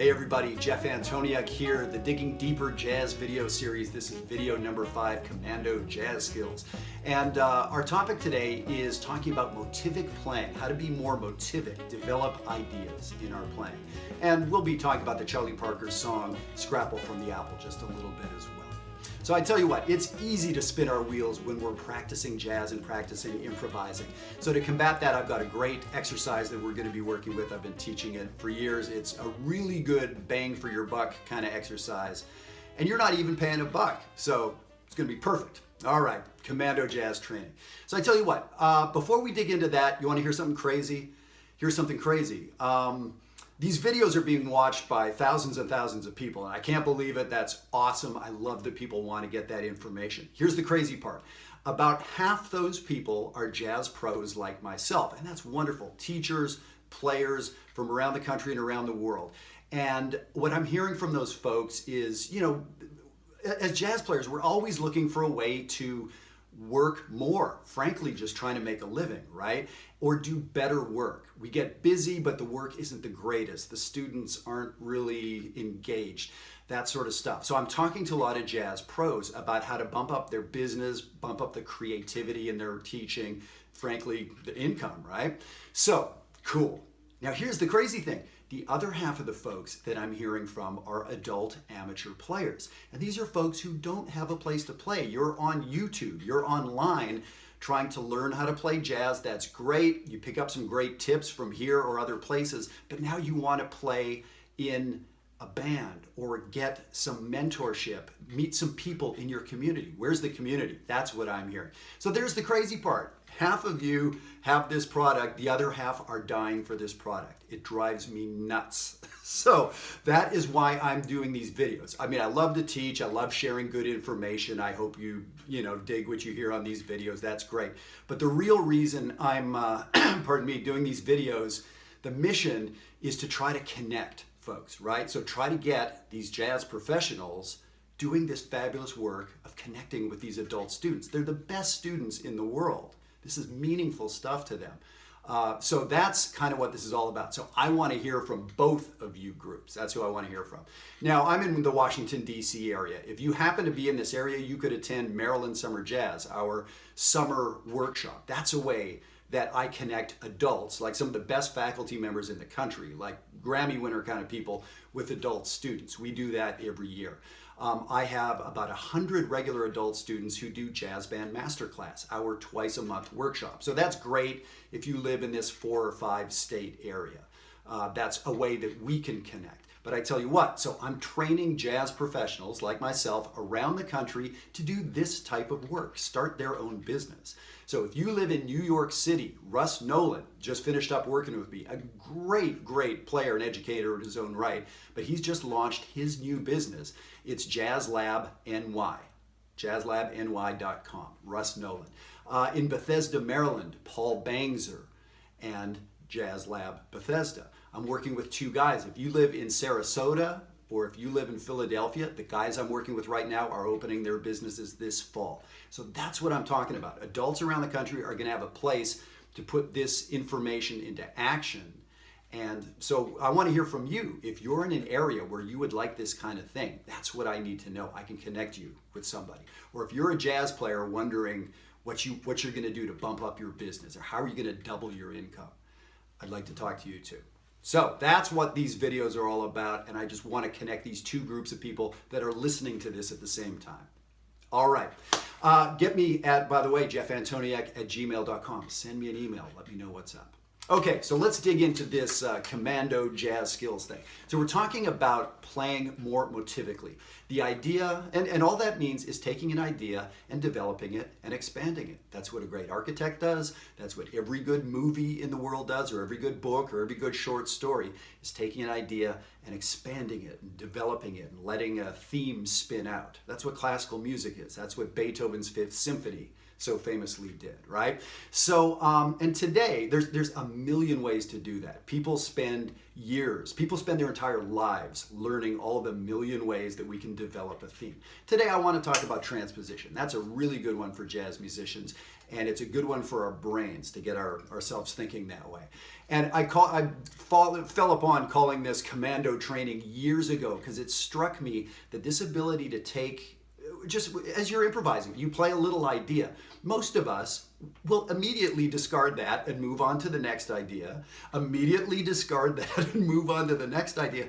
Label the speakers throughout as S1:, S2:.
S1: Hey everybody, Jeff Antoniuk here, the Digging Deeper Jazz video series. This is video number 5, Commando Jazz Skills. And our topic today is talking about motivic playing, how to be more motivic, develop ideas in our playing. And we'll be talking about the Charlie Parker song, Scrapple From The Apple, just a little bit as well. So I tell you what, it's easy to spin our wheels when we're practicing jazz and practicing improvising. So to combat that, I've got a great exercise that we're going to be working with. I've been teaching it for years. It's a really good bang for your buck kind of exercise. And you're not even paying a buck, so it's going to be perfect. All right, Commando Jazz training. So I tell you what, before we dig into that, you want to hear something crazy? Here's something crazy. These videos are being watched by thousands and thousands of people, and I can't believe it. That's awesome. I love that people want to get that information. Here's the crazy part. About half those people are jazz pros like myself, and that's wonderful. Teachers, players from around the country and around the world. And what I'm hearing from those folks is, you know, as jazz players, we're always looking for a way to work more, frankly, just trying to make a living, right? Or do better work. We get busy, but the work isn't the greatest. The students aren't really engaged, that sort of stuff. So I'm talking to a lot of jazz pros about how to bump up their business, bump up the creativity in their teaching, frankly, the income, right? So, cool. Now here's the crazy thing. The other half of the folks that I'm hearing from are adult amateur players. And these are folks who don't have a place to play. You're on YouTube, you're online trying to learn how to play jazz. That's great. You pick up some great tips from here or other places, but now you want to play in a band or get some mentorship, meet some people in your community. Where's the community? That's what I'm hearing. So there's the crazy part. Half of you have this product, the other half are dying for this product. It drives me nuts. So that is why I'm doing these videos. I mean, I love to teach, I love sharing good information. I hope you dig what you hear on these videos. That's great. But the real reason I'm, doing these videos, the mission is to try to connect folks, right? So try to get these jazz professionals doing this fabulous work of connecting with these adult students. They're the best students in the world. This is meaningful stuff to them. So that's kind of what this is all about. So I want to hear from both of you groups. That's who I want to hear from. Now, I'm in the Washington, D.C. area. If you happen to be in this area, you could attend Maryland Summer Jazz, our summer workshop. That's a way that I connect adults, like some of the best faculty members in the country, like Grammy winner kind of people, with adult students. We do that every year. I have about 100 regular adult students who do jazz band masterclass, our twice a month workshop. So that's great if you live in this 4 or 5 state area. That's a way that we can connect. But I tell you what, so I'm training jazz professionals like myself around the country to do this type of work, start their own business. So if you live in New York City, Russ Nolan just finished up working with me, a great, great player and educator in his own right, but he's just launched his new business. It's Jazz Lab NY, jazzlabny.com, Russ Nolan. In Bethesda, Maryland, Paul Bangzer and Jazz Lab Bethesda. I'm working with 2 guys. If you live in Sarasota or if you live in Philadelphia, the guys I'm working with right now are opening their businesses this fall. So that's what I'm talking about. Adults around the country are going to have a place to put this information into action. And so I want to hear from you. If you're in an area where you would like this kind of thing, that's what I need to know. I can connect you with somebody. Or if you're a jazz player wondering what you're going to do to bump up your business or how are you going to double your income, I'd like to talk to you too. So that's what these videos are all about, and I just want to connect these 2 groups of people that are listening to this at the same time. All right. Get me at, by the way, jeffantoniuk@gmail.com. Send me an email. Let me know what's up. Okay, so let's dig into this Commando Jazz skills thing. So we're talking about playing more motivically. The idea, and all that means is taking an idea and developing it and expanding it. That's what a great architect does. That's what every good movie in the world does, or every good book, or every good short story, is taking an idea and expanding it and developing it and letting a theme spin out. That's what classical music is. That's what Beethoven's Fifth Symphony so famously did, right? So, and today, there's a million ways to do that. People spend their entire lives learning all of the million ways that we can develop a theme. Today, I want to talk about transposition. That's a really good one for jazz musicians. And it's a good one for our brains to get ourselves thinking that way. And I fell upon calling this commando training years ago because it struck me that this ability to take, just as you're improvising, you play a little idea. Most of us will immediately discard that and move on to the next idea, immediately discard that and move on to the next idea.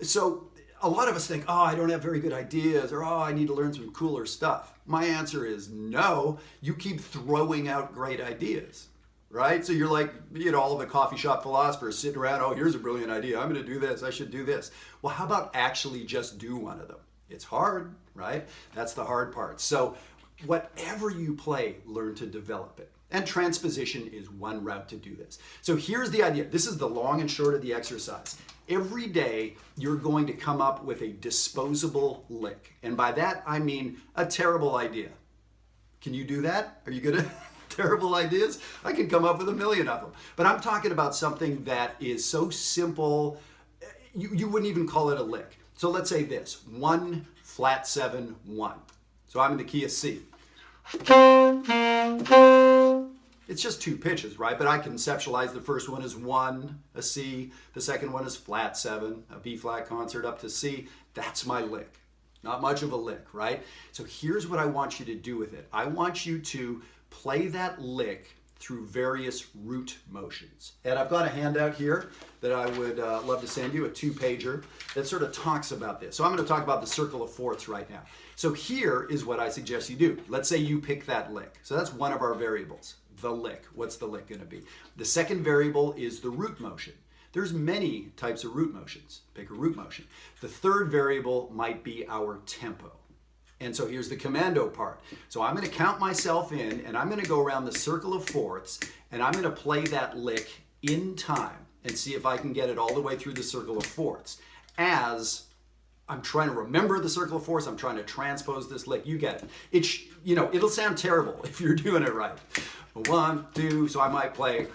S1: So a lot of us think, oh, I don't have very good ideas, or oh, I need to learn some cooler stuff. My answer is no, you keep throwing out great ideas, right? So you're like, all the coffee shop philosophers sitting around, oh, here's a brilliant idea. I'm going to do this. I should do this. Well, how about actually just do one of them? It's hard, right? That's the hard part. So whatever you play, learn to develop it. And transposition is one route to do this. So here's the idea. This is the long and short of the exercise. Every day, you're going to come up with a disposable lick. And by that, I mean a terrible idea. Can you do that? Are you good at terrible ideas? I can come up with a million of them. But I'm talking about something that is so simple, you wouldn't even call it a lick. So let's say this, 1, flat 7, 1. So I'm in the key of C. It's just 2 pitches, right? But I conceptualize the first one as 1, a C. The second one is flat 7, a B flat concert up to C. That's my lick. Not much of a lick, right? So here's what I want you to do with it. I want you to play that lick through various root motions. And I've got a handout here that I would love to send you, a 2-pager that sort of talks about this. So I'm going to talk about the circle of fourths right now. So here is what I suggest you do. Let's say you pick that lick. So that's one of our variables, the lick. What's the lick going to be? The second variable is the root motion. There's many types of root motions. Pick a root motion. The third variable might be our tempo. And so here's the commando part. So I'm going to count myself in, and I'm going to go around the circle of fourths, and I'm going to play that lick in time and see if I can get it all the way through the circle of fourths. As I'm trying to remember the circle of fourths, I'm trying to transpose this lick. You get it. It'll sound terrible if you're doing it right. 1, 2, so I might play.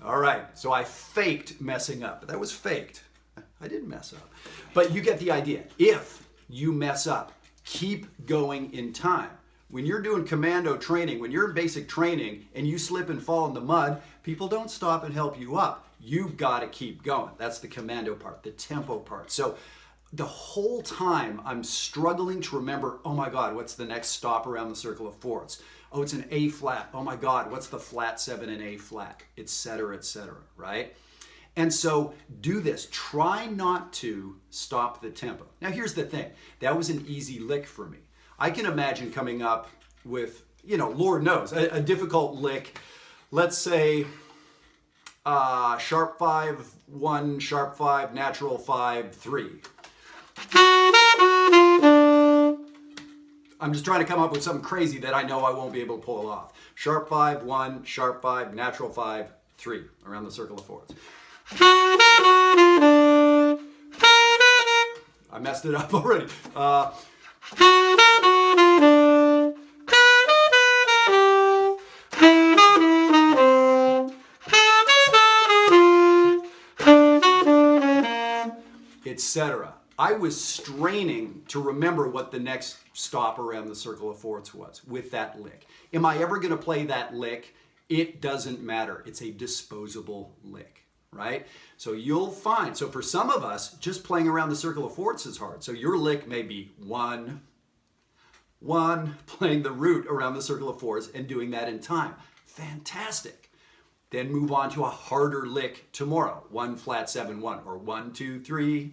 S1: All right, so I faked messing up. That was faked. I didn't mess up. But you get the idea. If you mess up, keep going in time. When you're doing commando training, when you're in basic training and you slip and fall in the mud, people don't stop and help you up. You've got to keep going. That's the commando part, the tempo part. So the whole time I'm struggling to remember, oh my God, what's the next stop around the circle of fourths? Oh, it's an A flat. Oh my God, what's the flat 7 in A flat, et cetera, right? And so do this. Try not to stop the tempo. Now here's the thing. That was an easy lick for me. I can imagine coming up with, Lord knows, a difficult lick. Let's say sharp 5, 1, sharp 5, natural 5, 3. I'm just trying to come up with something crazy that I know I won't be able to pull off. Sharp 5, 1, sharp 5, natural 5, 3 around the circle of fourths. I messed it up already. Etc. I was straining to remember what the next stop around the circle of fourths was with that lick. Am I ever going to play that lick? It doesn't matter. It's a disposable lick, right? So you'll find, so for some of us, just playing around the circle of fourths is hard. So your lick may be 1, 1, playing the root around the circle of fourths and doing that in time. Fantastic. Then move on to a harder lick tomorrow. 1, flat 7, 1, or 1, 2, 3,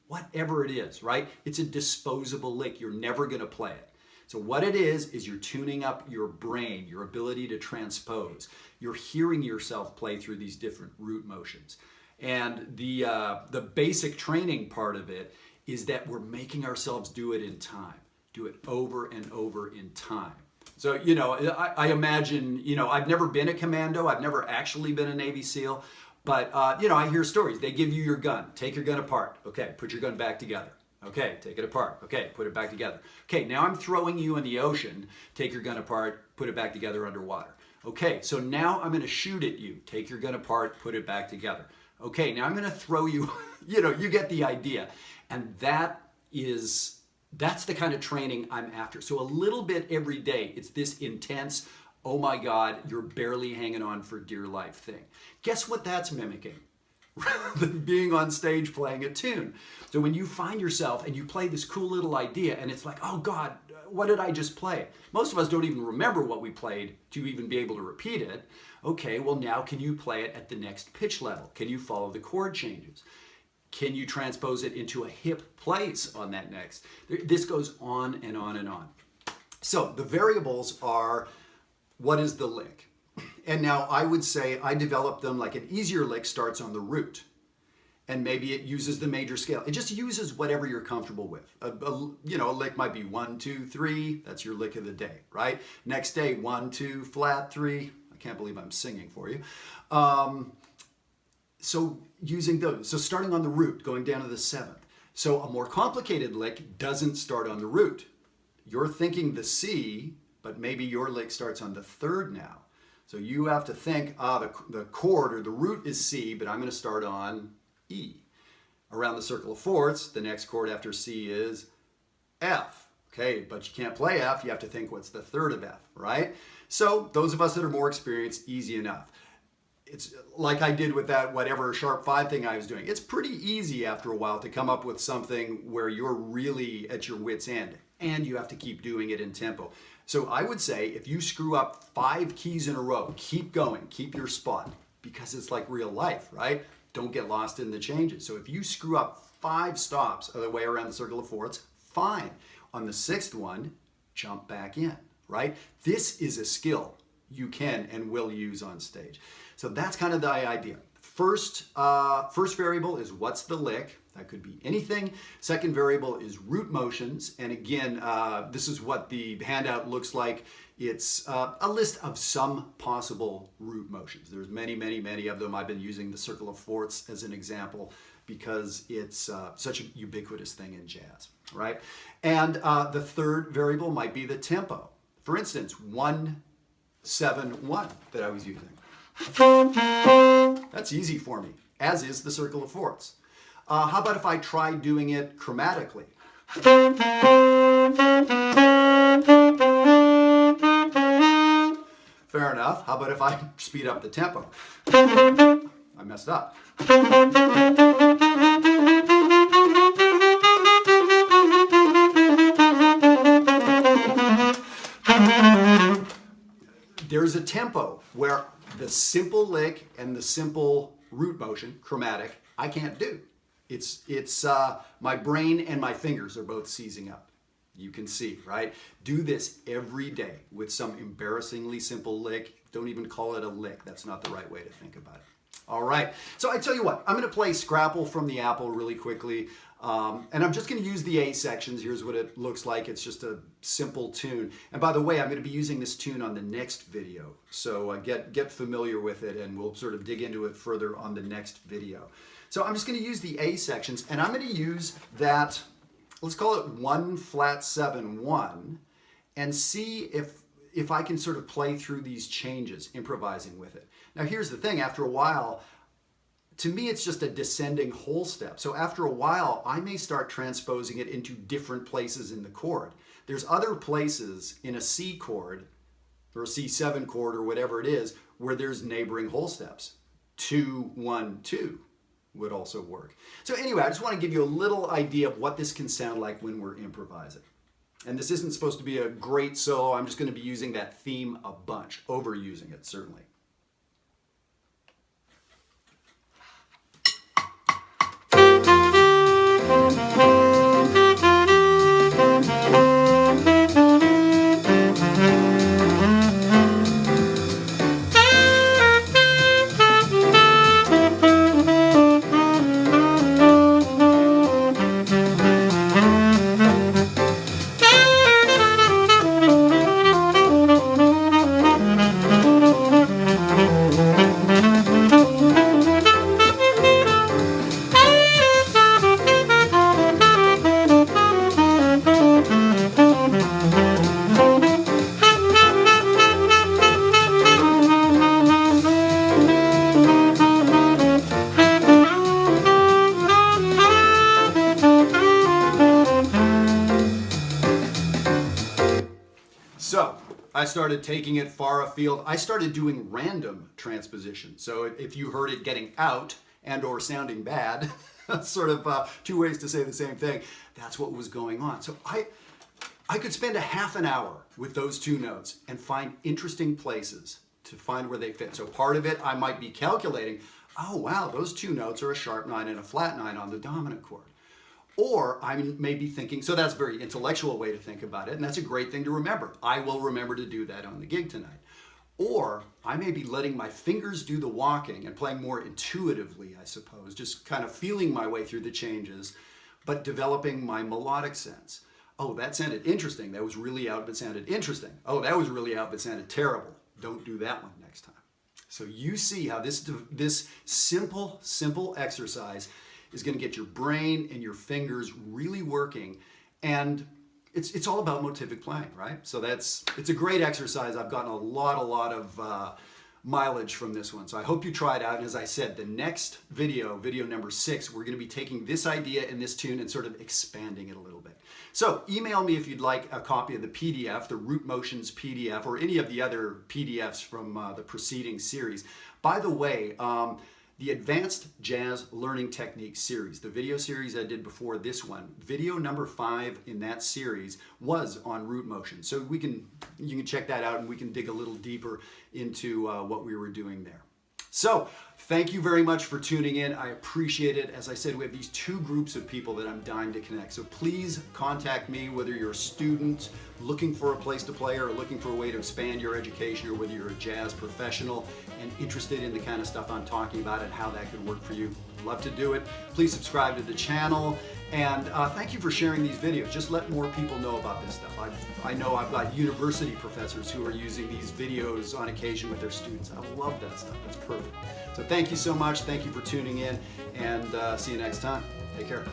S1: whatever it is, right? It's a disposable lick. You're never going to play it. So what it is you're tuning up your brain, your ability to transpose. You're hearing yourself play through these different root motions. And the basic training part of it is that we're making ourselves do it in time. Do it over and over in time. So, I imagine, I've never been a commando. I've never actually been a Navy SEAL. But, I hear stories. They give you your gun. Take your gun apart. Okay, put your gun back together. Okay, take it apart. Okay, put it back together. Okay, now I'm throwing you in the ocean. Take your gun apart, put it back together underwater. Okay, so now I'm going to shoot at you. Take your gun apart, put it back together. Okay, now I'm going to throw you, you get the idea. And that's the kind of training I'm after. So a little bit every day, it's this intense, oh my God, you're barely hanging on for dear life thing. Guess what that's mimicking? Rather than being on stage playing a tune. So when you find yourself and you play this cool little idea and it's like, oh God, what did I just play? Most of us don't even remember what we played to even be able to repeat it. Okay, well now can you play it at the next pitch level? Can you follow the chord changes? Can you transpose it into a hip place on that next? This goes on and on and on. So the variables are, what is the lick? And now I would say I developed them like an easier lick starts on the root. And maybe it uses the major scale. It just uses whatever you're comfortable with. A lick might be 1, 2, 3. That's your lick of the day, right? Next day, 1, 2, flat, 3. I can't believe I'm singing for you. So using those. So starting on the root, going down to the 7th. So a more complicated lick doesn't start on the root. You're thinking the C, but maybe your lick starts on the 3rd now. So you have to think, the chord or the root is C, but I'm going to start on E. Around the circle of fourths, the next chord after C is F. Okay, but you can't play F, you have to think what's the 3rd of F, right? So those of us that are more experienced, easy enough. It's like I did with that whatever sharp 5 thing I was doing. It's pretty easy after a while to come up with something where you're really at your wit's end and you have to keep doing it in tempo. So I would say if you screw up 5 keys in a row, keep going, keep your spot, because it's like real life, right? Don't get lost in the changes. So if you screw up 5 stops of the way around the circle of fourths, fine. On the 6th one, jump back in, right? This is a skill you can and will use on stage. So that's kind of the idea. First variable is what's the lick. That could be anything. Second variable is root motions. And again, this is what the handout looks like. It's a list of some possible root motions. There's many, many, many of them. I've been using the circle of fourths as an example because it's such a ubiquitous thing in jazz, right? And the third variable might be the tempo. For instance, 1, 7, 1 that I was using. That's easy for me, as is the circle of fourths. How about if I try doing it chromatically? Fair enough. How about if I speed up the tempo? I messed up. There's a tempo where the simple lick and the simple root motion, chromatic, I can't do. It's my brain and my fingers are both seizing up. You can see, right? Do this every day with some embarrassingly simple lick. Don't even call it a lick. That's not the right way to think about it. All right. So I tell you what, I'm going to play Scrapple from the Apple really quickly. And I'm just going to use the A sections. Here's what it looks like. It's just a simple tune. And by the way, I'm going to be using this tune on the next video. So get familiar with it and we'll sort of dig into it further on the next video. So I'm just going to use the A sections and I'm going to use that, let's call it 1 flat 7 1 and see if I can sort of play through these changes, improvising with it. Now here's the thing, after a while, to me it's just a descending whole step. So after a while, I may start transposing it into different places in the chord. There's other places in a C chord or a C7 chord or whatever it is where there's neighboring whole steps. 2, 1, 2 would also work. So anyway, I just want to give you a little idea of what this can sound like when we're improvising. And this isn't supposed to be a great solo. I'm just going to be using that theme a bunch, overusing it certainly. So I started taking it far afield. I started doing random transposition. So if you heard it getting out and or sounding bad, sort of two ways to say the same thing, that's what was going on. So I could spend a half an hour with those two notes and find interesting places to find where they fit. So part of it I might be calculating, oh wow, those two notes are a sharp 9 and a flat 9 on the dominant chord. Or I may be thinking, so that's a very intellectual way to think about it, and that's a great thing to remember. I will remember to do that on the gig tonight. Or I may be letting my fingers do the walking and playing more intuitively, I suppose, just kind of feeling my way through the changes, but developing my melodic sense. Oh, that sounded interesting. That was really out, but sounded interesting. Oh, that was really out, but sounded terrible. Don't do that one next time. So you see how this simple exercise is going to get your brain and your fingers really working, and it's all about motivic playing, right? So it's a great exercise. I've gotten a lot of mileage from this one. So I hope you try it out. And as I said, the next video number 6, we're going to be taking this idea and this tune and sort of expanding it a little bit. So email me if you'd like a copy of the PDF, the Root Motions PDF, or any of the other PDFs from the preceding series. By the way, the Advanced Jazz Learning Techniques series, the video series I did before this one, video number 5 in that series was on root motion. So you can check that out and we can dig a little deeper into what we were doing there. So thank you very much for tuning in. I appreciate it. As I said, we have these two groups of people that I'm dying to connect. So please contact me, whether you're a student looking for a place to play or looking for a way to expand your education, or whether you're a jazz professional and interested in the kind of stuff I'm talking about and how that could work for you. Love to do it. Please subscribe to the channel. And thank you for sharing these videos. Just let more people know about this stuff. I know I've got university professors who are using these videos on occasion with their students. I love that stuff. That's perfect. So thank you so much. Thank you for tuning in, and see you next time. Take care.